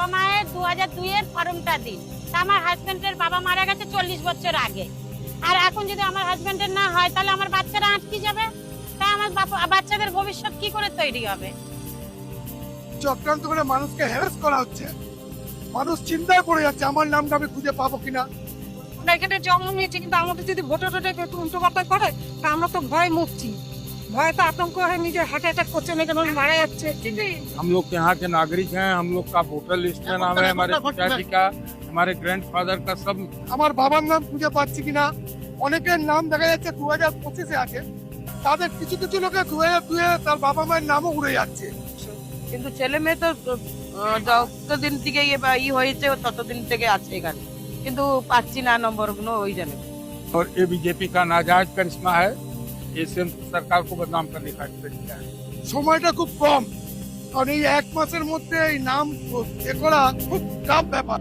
বাবা মায়ের 2002 এর ফর্মটা দিন। তা আমার হাজবেন্ডের বাবা মারা গেছে 40 বছর আগে। আর এখন যদি আমার হাজবেন্ডের না হয় তাহলে আমার বাচ্চারা আটকে যাবে। তা আমার বাচ্চাদের ভবিষ্যৎ কি করে তৈরি হবে? চক্রান্ত করে মানুষকে হ্যারাস করা হচ্ছে। মানুষ চিন্তায় পড়ে যাচ্ছে, আমার নামটা আমি খুঁজে পাবো কিনা। আমরা এখানে জন্ম নিয়েছি, কিন্তু আমাদের যদি ভোটে টোটে উল্টো পাল্টা করে তা আমরা তো ভয় মুক্তি, ভয় তো आतंक है, নিজে हार्ट अटैक করছে, নাকি মারা যাচ্ছে। हम लोग यहाँ के नागरिक हैं, हम लोग का वोटर लिस्ट में नाम है, हमारे पिताजी का, हमारे ग्रैंडफादर का, सब। আমার বাবার নাম খুঁজে পাচ্ছি কিনা। অনেকের নাম দেখা যাচ্ছে 2025-এ আছে, তাদের কিছু কিছু লোকের 2002-এ তার বাবা মায়ের নামও উড়ে যাচ্ছে। কিন্তু ছেলে মেয়ে তো যতদিন থেকে ই হয়েছে ততদিন থেকে আছে এখানে, কিন্তু পাচ্ছি না নম্বর গুলো ওই জানে। और ये बीजेपी का नाजायज करिश्मा है, ये सिर्फ सरकार को बदनाम करने का तरीका है। সময়টা খুব কম, কারণ এই 1 মাসের মধ্যে এই নাম এ করা খুব টাফ ব্যাপার।